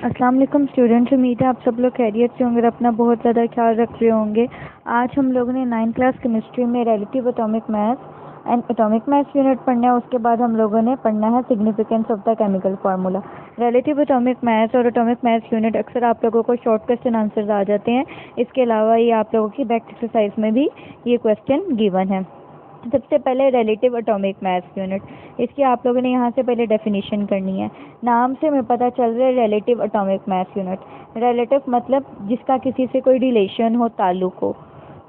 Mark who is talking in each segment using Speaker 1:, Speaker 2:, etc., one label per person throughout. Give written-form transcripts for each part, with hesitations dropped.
Speaker 1: अस्सलाम वालेकुम स्टूडेंट्स, उम्मीद है आप सब लोग खैरियत से होंगे और अपना बहुत ज़्यादा ख्याल रख रहे होंगे। आज हम लोगों ने 9th क्लास केमिस्ट्री में relative atomic mass and atomic mass unit पढ़ना है। उसके बाद हम लोगों ने पढ़ना है significance of the chemical formula. Relative atomic mass और एटॉमिक मास यूनिट अक्सर आप लोगों को शॉर्ट क्वेश्चन आंसर्स आ जाते हैं। इसके अलावा ये आप लोगों की बैक एक्सरसाइज में भी ये क्वेश्चन गिवन है। सबसे पहले रिलेटिव एटॉमिक मास यूनिट, इसकी आप लोगों ने यहाँ से पहले डेफिनेशन करनी है। नाम से हमें पता चल रहा है relative atomic mass unit. Relative मतलब जिसका किसी से कोई रिलेशन हो, ताल्लुक हो।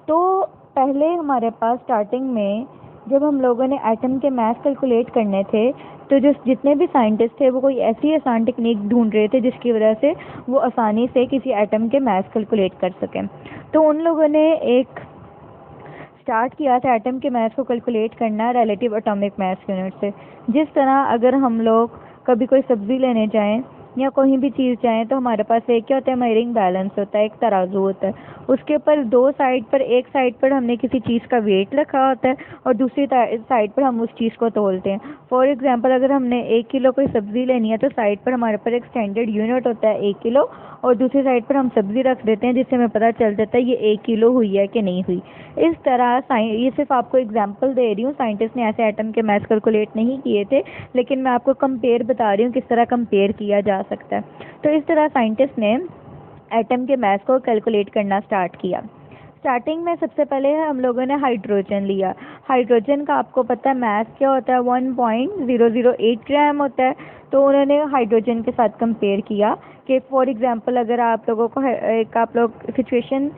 Speaker 1: तो पहले हमारे पास स्टार्टिंग में जब हम लोगों ने एटम के मास कैलकुलेट करने थे, तो जो जितने भी साइंटिस्ट थे वो कोई ऐसी आसान टेक्निक ढूंढ रहे थे जिसकी वजह से वो आसानी से किसी एटम के मास कैलकुलेट कर सकें। तो उन लोगों ने एक स्टार्ट किया था एटम के मास को कैलकुलेट करना रिलेटिव एटॉमिक मास यूनिट से। जिस तरह अगर हम लोग कभी कोई सब्ज़ी लेने जाएं या कोई भी चीज़ जाएं तो हमारे पास एक क्या होता है, मेजरिंग बैलेंस होता है, एक तराजू होता है। उसके ऊपर दो साइड पर, एक साइड पर हमने किसी चीज़ का वेट रखा होता है और दूसरी साइड पर हम उस चीज़ को तोलते हैं। फॉर एग्जांपल अगर हमने 1 किलो कोई सब्ज़ी लेनी है तो साइड पर हमारे पर एक स्टैंडर्ड यूनिट होता है 1 किलो, और दूसरी साइड पर हम सब्ज़ी रख देते हैं जिससे हमें पता चल जाता है ये 1 किलो हुई है कि नहीं हुई। इस तरह ये सिर्फ आपको एग्जांपल दे रही हूँ, साइंटिस्ट ने ऐसे एटम के मास कैलकुलेट नहीं किए थे, लेकिन मैं आपको कंपेयर बता रही हूँ किस तरह कंपेयर किया जा सकता है। तो इस तरह साइंटिस्ट ने एटम के मास को कैलकुलेट करना स्टार्ट किया। स्टार्टिंग में सबसे पहले हम लोगों ने हाइड्रोजन लिया। हाइड्रोजन का आपको पता है मास क्या होता है, 1.008 ग्राम होता है। तो उन्होंने हाइड्रोजन के साथ कंपेयर किया कि फॉर एग्जांपल अगर आप लोगों को एक आप लोग सिचुएशन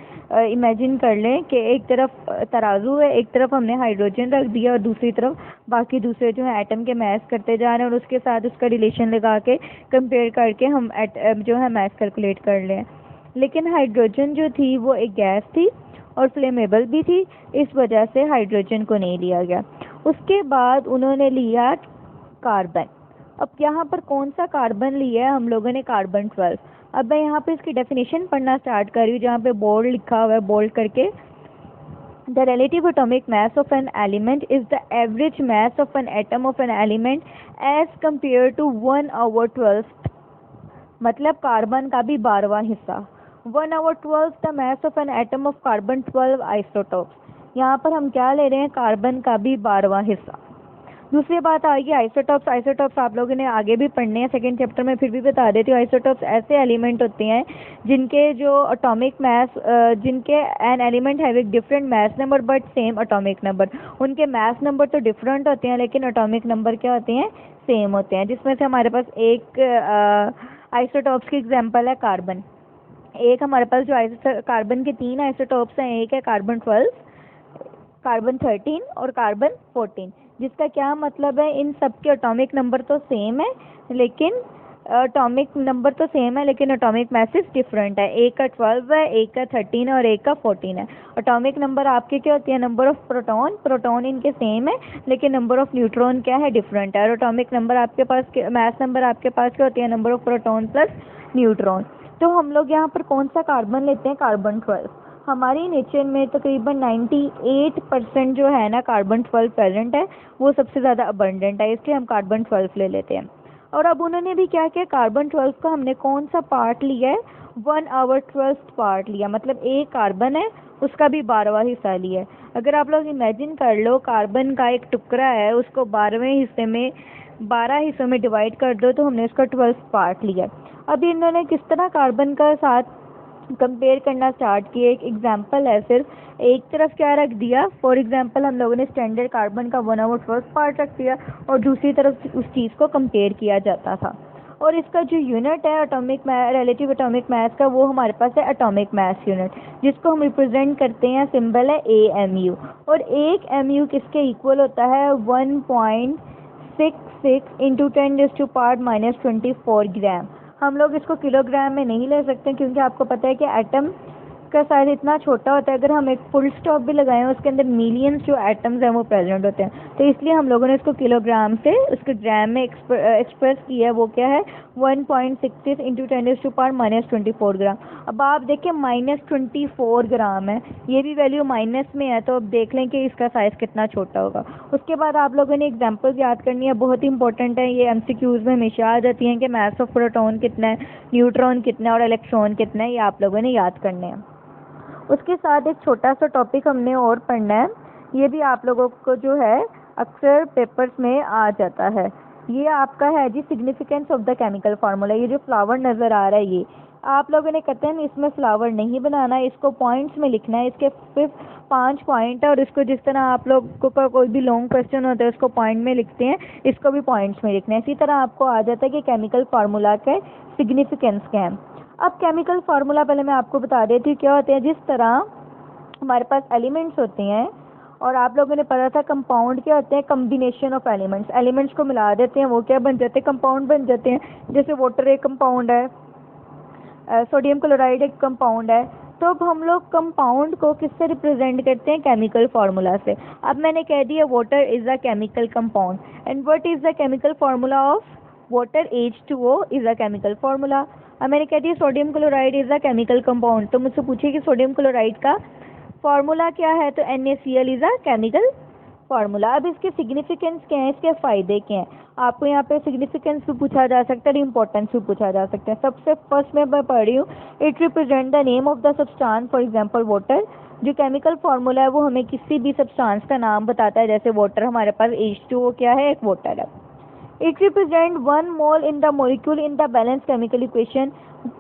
Speaker 1: इमेजिन कर लें कि एक तरफ तराजू है, एक तरफ हमने हाइड्रोजन रख दिया और दूसरी तरफ बाकी दूसरे जो है एटम के मास करते जा रहे हैं और उसके साथ उसका रिलेशन लगा के कंपेयर करके हम जो है मास कैलकुलेट कर लें। लेकिन हाइड्रोजन जो थी वो एक गैस थी और फ्लेमेबल भी थी, इस वजह से हाइड्रोजन को नहीं लिया गया। उसके बाद उन्होंने लिया कार्बन। अब यहाँ पर कौन सा कार्बन लिया है हम लोगों ने, कार्बन 12। अब मैं यहाँ पे इसकी डेफिनेशन पढ़ना स्टार्ट कर रही हूँ, जहाँ पे बोल्ड लिखा हुआ है, बोल्ड करके। The relative atomic mass of an element is the average mass of an atom of an element as compared to 1/12, मतलब कार्बन का भी 12वां हिस्सा। 1/12 the mass of an atom of carbon 12 isotopes. यहाँ पर हम क्या ले रहे हैं, कार्बन का भी 12वां हिस्सा। दूसरी बात आएगी आइसोटोप्स। आइसोटोप्स आप लोगों ने आगे भी पढ़ने हैं सेकेंड चैप्टर में, फिर भी बता देती हूँ। आइसोटोप्स ऐसे एलिमेंट होते हैं जिनके जो एटॉमिक मास, जिनके एन एलिमेंट हैव एक different mass number but same atomic number. उनके मास नंबर तो डिफरेंट होते हैं लेकिन एटॉमिक नंबर क्या होते हैं, सेम होते हैं। जिसमें से हमारे पास एक आइसोटोप्स की एग्जांपल है कार्बन। एक हमारे पास जो कार्बन के 3 आइसोटोप्स हैं, एक है कार्बन 12, कार्बन 13 और कार्बन 14। जिसका क्या मतलब है, इन सब के एटॉमिक नंबर तो सेम है लेकिन एटॉमिक मैसेज डिफरेंट है। एक का 12 है, एक का 13 और एक का 14 है। एटॉमिक नंबर आपके क्या होती है, नंबर ऑफ प्रोटॉन इनके सेम है लेकिन नंबर ऑफ न्यूट्रॉन क्या है, डिफरेंट है। और एटॉमिक नंबर आपके पास, मास नंबर आपके पास क्या होती है, number of proton plus neutron. तो हम लोग यहाँ पर कौन सा कार्बन लेते हैं, कार्बन 12। हमारी नेचर में तकरीबन 98% जो है ना कार्बन 12 प्रेजेंट है, वो सबसे ज़्यादा अबंडेंट है, इसलिए हम कार्बन 12 ले लेते हैं। और अब उन्होंने भी क्या किया, कार्बन 12 का हमने कौन सा पार्ट लिया है, 1/12 पार्ट लिया, मतलब एक कार्बन है उसका भी 12वां हिस्सा लिया है। अगर आप लोग इमेजिन कर लो कंबन का एक टुकड़ा है, उसको 12वें हिस्से में 12 हिस्सों में डिवाइड कर दो तो हमने उसका 12 पार्ट लिया। अब इन्होंने किस तरह कार्बन का साथ कंपेयर करना स्टार्ट किए, एक एग्जांपल है, सिर्फ एक तरफ क्या रख दिया, फॉर एग्जांपल हम लोगों ने स्टैंडर्ड कार्बन का 1/12 पार्ट रख दिया और दूसरी तरफ उस चीज़ को कंपेयर किया जाता था। और इसका जो यूनिट है रिलेटिव एटॉमिक मास का, वो हमारे पास है एटॉमिक मास यूनिट, जिसको हम रिप्रेजेंट करते हैं, सिंबल है AMU। और एक MU किसके इक्वल होता है, 1.66 × 10⁻⁻24 ग्राम। हम लोग इसको किलोग्राम में नहीं ले सकते क्योंकि आपको पता है कि एटम का साइज इतना छोटा होता है, अगर हम एक फुल स्टॉप भी लगाएं उसके अंदर मिलियंस जो एटम्स हैं वो प्रेजेंट होते हैं। तो इसलिए हम लोगों ने इसको किलोग्राम से उसके ग्राम में एक्सप्रेस किया है, वो क्या है 1.66 इंटू 10⁻⁻24 ग्राम। अब आप देखिए -24 ग्राम है, ये भी वैल्यू माइनस में है, तो अब देख लें कि इसका साइज़ कितना छोटा होगा। उसके बाद आप लोगों ने एग्जाम्पल्स याद करनी है, बहुत इंपॉर्टेंट है, ये MCQs में हमेशा आ जाती हैं कि मास ऑफ प्रोटॉन कितना है, न्यूट्रॉन कितना है और इलेक्ट्रॉन कितना है, ये आप लोगों ने याद करने हैं। उसके साथ एक छोटा सा टॉपिक हमने और पढ़ना है, ये भी आप लोगों को जो है अक्सर पेपर्स में आ जाता है, ये आपका है जी significance of the chemical formula. ये जो फ्लावर नज़र आ रहा है ये आप लोगों ने कहते हैं इसमें फ्लावर नहीं बनाना है, इसको पॉइंट्स में लिखना है, इसके सिर्फ 5 पॉइंट है और इसको जिस तरह आप लोगों का कोई भी लॉन्ग क्वेश्चन होता है उसको पॉइंट में लिखते हैं, इसको भी पॉइंट्स में लिखना है। इसी तरह आपको आ जाता है कि केमिकल फार्मूला के सिग्निफिकेंस क्या है। अब केमिकल फार्मूला पहले मैं आपको बता देती हूँ क्या होते हैं। जिस तरह हमारे पास एलिमेंट्स होते हैं और आप लोगों ने पढ़ा था कंपाउंड क्या होते हैं, कम्बिनेशन ऑफ एलिमेंट्स, एलिमेंट्स को मिला देते हैं वो क्या बन जाते हैं, कंपाउंड बन जाते हैं। जैसे वाटर एक कंपाउंड है, सोडियम क्लोराइड एक कंपाउंड है। तो अब हम लोग कंपाउंड को किससे रिप्रेजेंट करते हैं, केमिकल फार्मूला से। अब मैंने कह दिया water is a chemical compound and what is the chemical formula of water, H2O is a chemical formula. अब मैंने कह दिया sodium chloride is a chemical compound, तो मुझसे पूछिए कि सोडियम क्लोराइड का फार्मूला क्या है, तो NaCl is a chemical formula. अब इसके सिग्निफिकेंस क्या है, इसके फ़ायदे क्या हैं, आपको यहाँ पे सिग्निफिकेंस भी पूछा जा सकता है और इम्पोर्टेंस भी पूछा जा सकता है। सबसे फर्स्ट मैं पढ़ रही हूँ, it represent the name of the substance, for example water. जो केमिकल फार्मूला है वो हमें किसी भी सब्सटेंस का नाम बताता है, जैसे वाटर हमारे पास H2O क्या है, एक वाटर है। It represent 1 mole in the molecule in the balance chemical equation.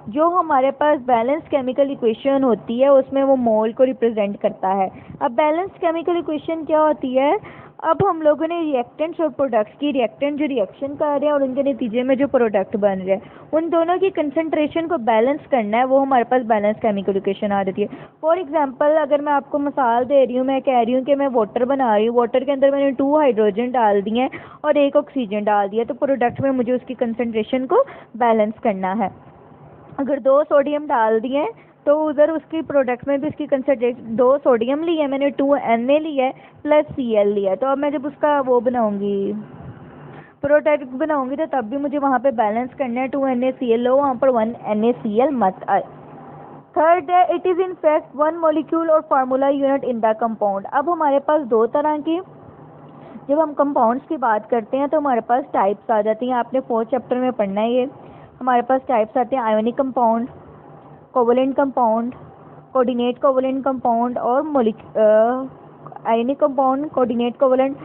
Speaker 1: जो हमारे पास बैलेंस केमिकल इक्वेशन होती है उसमें वो मोल को रिप्रेजेंट करता है। अब बैलेंस केमिकल इक्वेशन क्या होती है, अब हम लोगों ने रिएक्टेंट्स और प्रोडक्ट्स की, रिएक्टेंट जो रिएक्शन कर रहे हैं और उनके नतीजे में जो प्रोडक्ट बन रहे हैं उन दोनों की कंसंट्रेशन को बैलेंस करना है, वो हमारे पास बैलेंस केमिकल इक्वेशन आ जाती है। फॉर एग्जांपल अगर मैं आपको मिसाल दे रही हूँ, मैं कह रही हूँ कि मैं वाटर बना रही हूँ, वाटर के अंदर मैंने 2 हाइड्रोजन डाल दिए हैं और 1 ऑक्सीजन डाल दिया, तो प्रोडक्ट में मुझे उसकी कंसंट्रेशन को बैलेंस करना है। अगर 2 सोडियम डाल दिए तो उधर उसकी प्रोडक्ट में भी उसकी कंसंट्रेशन, 2 सोडियम ली है मैंने, 2 Na ली है प्लस Cl लिया है, तो अब मैं जब उसका वो बनाऊंगी प्रोडक्ट बनाऊंगी तो तब भी मुझे वहाँ पे बैलेंस करना है, 2 NaCl लो वहाँ पर 1 NaCl मत आए। थर्ड है it is in fact 1 molecule और formula unit in the compound. अब हमारे पास 2 तरह की, जब हम कंपाउंड्स की बात करते हैं तो हमारे पास टाइप्स आ जाती हैं, आपने 4th चैप्टर में पढ़ना है ये। हमारे पास टाइप्स आते हैं ionic compound, covalent compound, coordinate covalent compound और ionic compound, coordinate covalent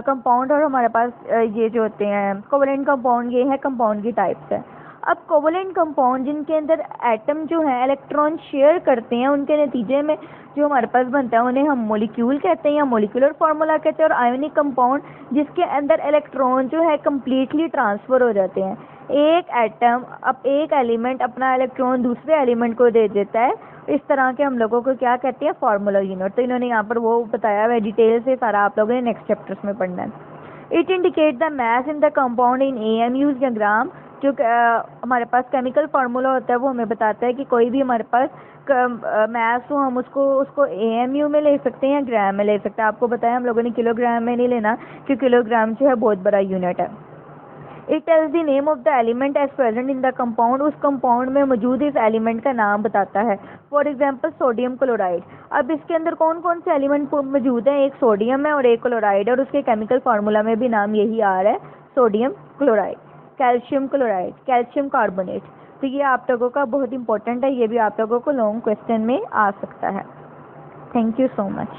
Speaker 1: compound और हमारे पास ये जो होते हैं कोवलेंट कंपाउंड, ये है कंपाउंड की टाइप्स है। अब कोवलेंट कंपाउंड जिनके अंदर एटम जो है इलेक्ट्रॉन शेयर करते हैं उनके नतीजे में जो हमारे पास बनता है उन्हें हम मॉलिक्यूल कहते हैं या मॉलिक्यूलर फार्मूला कहते हैं। और आयोनिक कंपाउंड जिसके अंदर इलेक्ट्रॉन जो है कम्प्लीटली ट्रांसफ़र हो जाते हैं, एक एटम अब एक एलिमेंट अपना इलेक्ट्रॉन दूसरे एलिमेंट को दे देता है, इस तरह के हम लोगों को क्या कहते हैं, फार्मूला यूनिट। तो इन्होंने यहाँ पर वो बताया हुआ है, डिटेल से सारा आप लोगों ने नेक्स्ट चैप्टर्स में पढ़ना है। It indicate the mass in the compound in AM use या ग्राम। जो हमारे पास केमिकल फार्मूला होता है वो हमें बताता है कि कोई भी हमारे पास मास हो हम उसको AMU में ले सकते हैं या ग्राम में ले सकते हैं। आपको बताया हम लोगों ने किलोग्राम में नहीं लेना क्योंकि किलोग्राम जो है बहुत बड़ा यूनिट है। It tells the name of the element as present in the compound. उस कंपाउंड में मौजूद इस एलिमेंट का नाम बताता है। For example sodium chloride. अब इसके अंदर कौन कौन से एलिमेंट मौजूद हैं, एक सोडियम है और एक क्लोराइड है और उसके केमिकल फार्मूला में भी नाम यही आ रहा है, sodium chloride. Calcium chloride, calcium carbonate. तो ये आप लोगों का बहुत इंपॉर्टेंट है, ये भी आप लोगों को लॉन्ग क्वेश्चन में आ सकता है। Thank you so much.